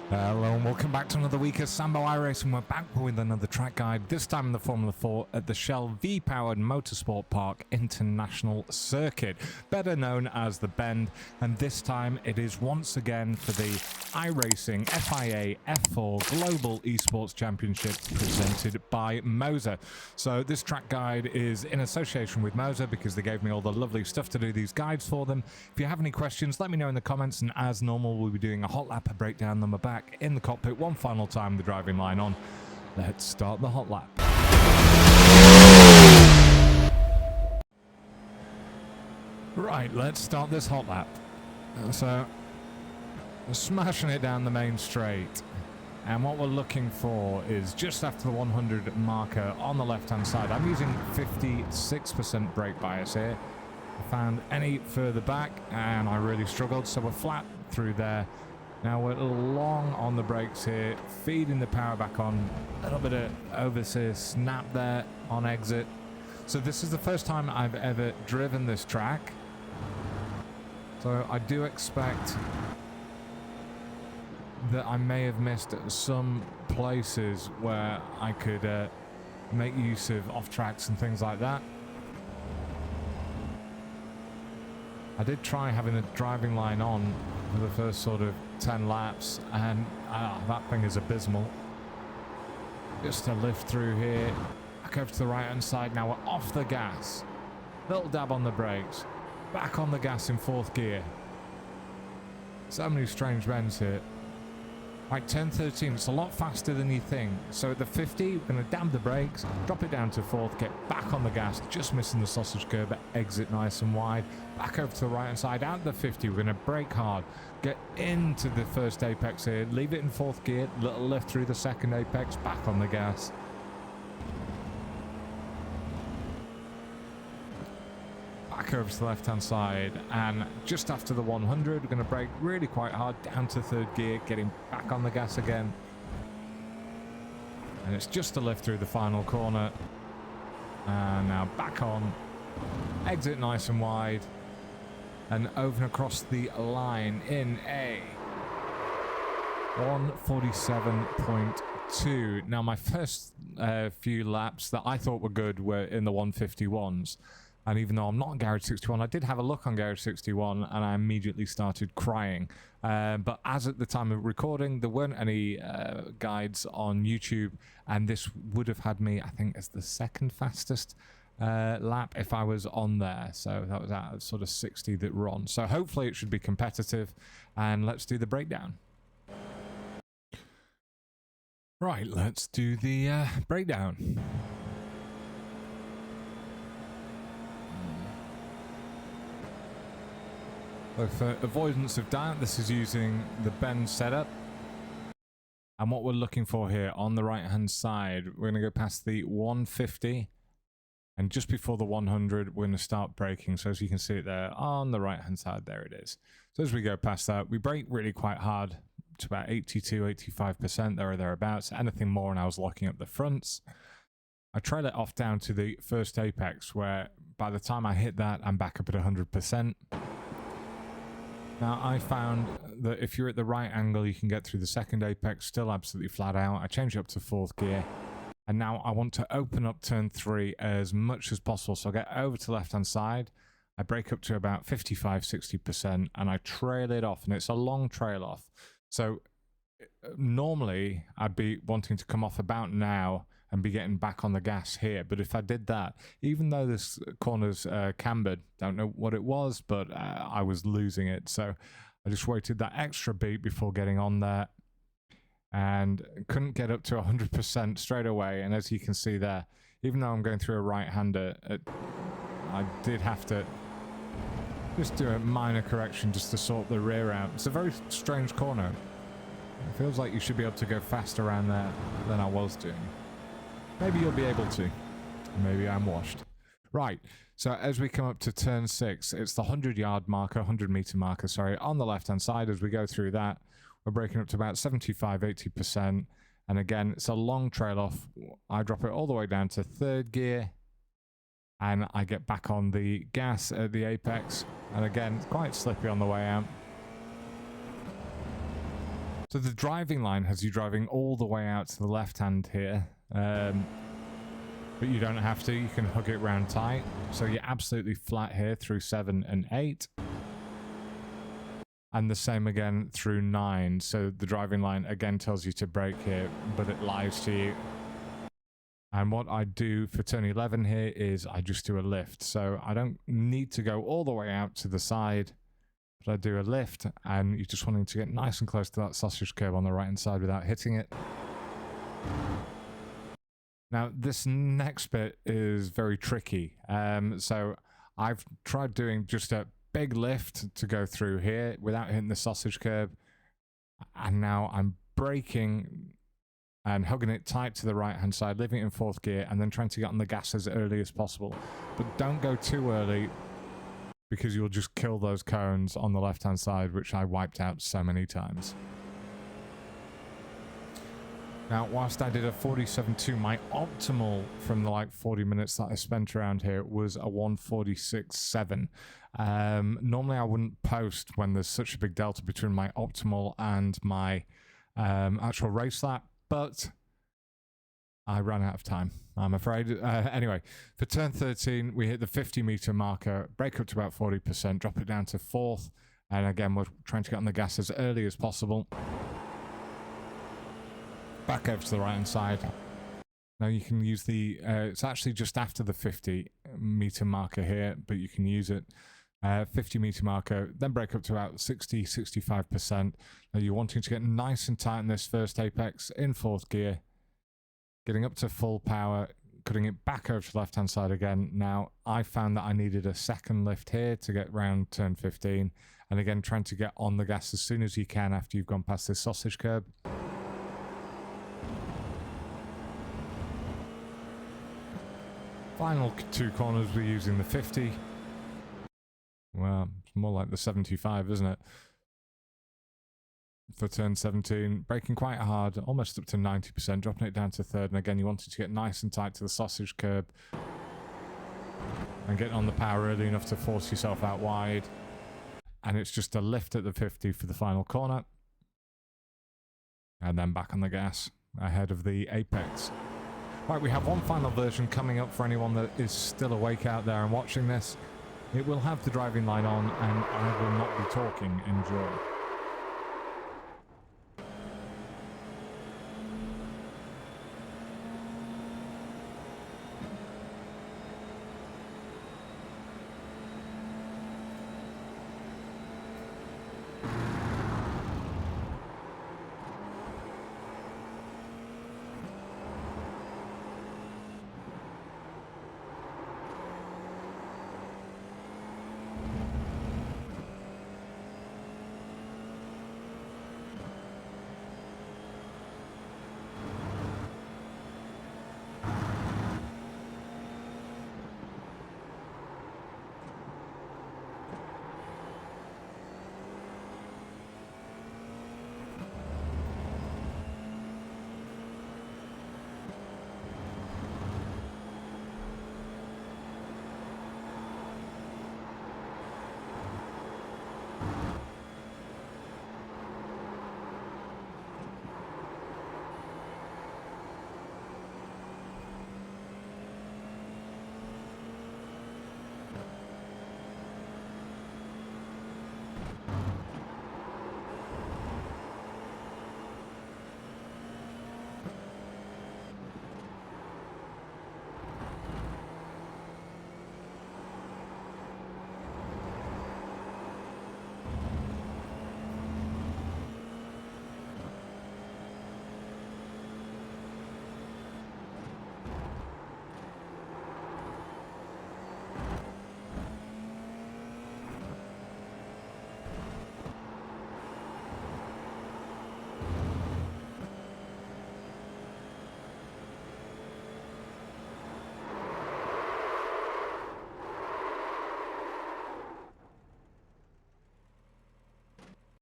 Hello and welcome back to another week of Sambo iRacing. We're back with another track guide, this time in the Formula 4 at the Shell V-Power Motorsports Park International Circuit, better known as the Bend, and this time it is once again for the iRacing FIA F4 Global eSports Championship presented by Moza. So this track guide is in association with Moza because they gave me all the lovely stuff to do these guides for them. If you have any questions, let me know in the comments, and as normal we'll be doing a hot lap, a breakdown, then we're back in the cockpit one final time, the driving line on. Let's start the hot lap. Right, let's start this hot lap. So, smashing it down the main straight. And what we're looking for is just after the 100 marker on the left-hand side. I'm using 56% brake bias here. I found any further back and I really struggled, so we're flat through there. Now we're a little long on the brakes here, feeding the power back on, a little bit of oversteer snap there on exit. So this is the first time I've ever driven this track. So I do expect that I may have missed some places where I could make use of off-tracks and things like that. I did try having the driving line on for the first sort of 10 laps, and that thing is abysmal. Just a lift through here, back over to the right hand side. Now we're off the gas, little dab on the brakes, back on the gas in fourth gear. So many strange bends here. Right, turn 13, it's a lot faster than you think. So at the 50, we're going to dab the brakes, drop it down to fourth, get back on the gas, just missing the sausage curb, exit nice and wide, back over to the right hand side, out the 50, we're going to brake hard, get into the first apex here, leave it in fourth gear, little lift through the second apex, back on the gas. Back over to the left hand side, and just after the 100 we're going to brake really quite hard down to third gear, getting back on the gas again, and it's just a lift through the final corner, and now back on, exit nice and wide, and over and across the line in a 147.2. Now my first few laps that I thought were good were in the 151s. And even though I'm not on Garage 61, I did have a look on Garage 61 and I immediately started crying. But as at the time of recording, there weren't any guides on YouTube, and this would have had me, I think, as the second fastest lap if I was on there. So that was at sort of 60 that we're on. So hopefully it should be competitive, and let's do the breakdown. Right, let's do the breakdown. So for avoidance of doubt, this is using the bend setup. And what we're looking for here on the right hand side, we're going to go past the 150. And just before the 100, we're going to start braking. So as you can see it there on the right hand side, there it is. So as we go past that, we brake really quite hard to about 82, 85% there or thereabouts. Anything more and I was locking up the fronts. I trail it off down to the first apex, where by the time I hit that, I'm back up at 100%. Now, I found that if you're at the right angle, you can get through the second apex, still absolutely flat out. I changed it up to fourth gear, and now I want to open up turn 3 as much as possible. So I get over to the left-hand side, I brake up to about 55, 60%, and I trail it off, and it's a long trail off. So normally, I'd be wanting to come off about now and be getting back on the gas here, but if I did that, even though this corner's cambered, don't know what it was, but I was losing it, so I just waited that extra beat before getting on there, and couldn't get up to 100% straight away. And as you can see there, even though I'm going through a right-hander, I did have to just do a minor correction just to sort the rear out. It's a very strange corner. It feels like you should be able to go faster around there than I was doing. Maybe you'll be able to. Maybe I'm washed. Right, so as we come up to turn 6, it's the 100-yard marker, 100-meter marker, sorry, on the left-hand side. As we go through that, we're braking up to about 75, 80%. And again, it's a long trail off. I drop it all the way down to third gear, and I get back on the gas at the apex. And again, it's quite slippy on the way out. So the driving line has you driving all the way out to the left hand here, but you don't have to. You can hug it round tight. So you're absolutely flat here through 7 and 8. And the same again through 9. So the driving line again tells you to brake here, but it lies to you. And what I do for turn 11 here is I just do a lift. So I don't need to go all the way out to the side, but I do a lift, and you're just wanting to get nice and close to that sausage curb on the right hand side without hitting it. Now this next bit is very tricky. So I've tried doing just a big lift to go through here without hitting the sausage curb, and now I'm braking and hugging it tight to the right hand side, leaving it in 4th gear, and then trying to get on the gas as early as possible. But don't go too early, because you'll just kill those cones on the left hand side, which I wiped out so many times. Now, whilst I did a 47.2, my optimal from the 40 minutes that I spent around here was a 146.7. Normally I wouldn't post when there's such a big delta between my optimal and my actual race lap, but I ran out of time, I'm afraid. Anyway, for turn 13, we hit the 50-meter marker, brake up to about 40%, drop it down to 4th, and again, we're trying to get on the gas as early as possible. Back over to the right-hand side. Now you can use the, it's actually just after the 50-meter marker here, but you can use it. 50-meter marker, then brake up to about 60-65%. Now you're wanting to get nice and tight in this first apex in 4th gear. Getting up to full power, cutting it back over to the left-hand side again. Now, I found that I needed a second lift here to get round turn 15. And again, trying to get on the gas as soon as you can after you've gone past this sausage curb. Final 2 corners, we're using the 50. Well, it's more like the 75, isn't it? For turn 17, braking quite hard, almost up to 90%, dropping it down to 3rd, and again you wanted to get nice and tight to the sausage curb and getting on the power early enough to force yourself out wide, and it's just a lift at the 50 for the final corner, and then back on the gas ahead of the apex. Right, we have one final version coming up for anyone that is still awake out there and watching this. It will have the driving line on, and I will not be talking. Enjoy.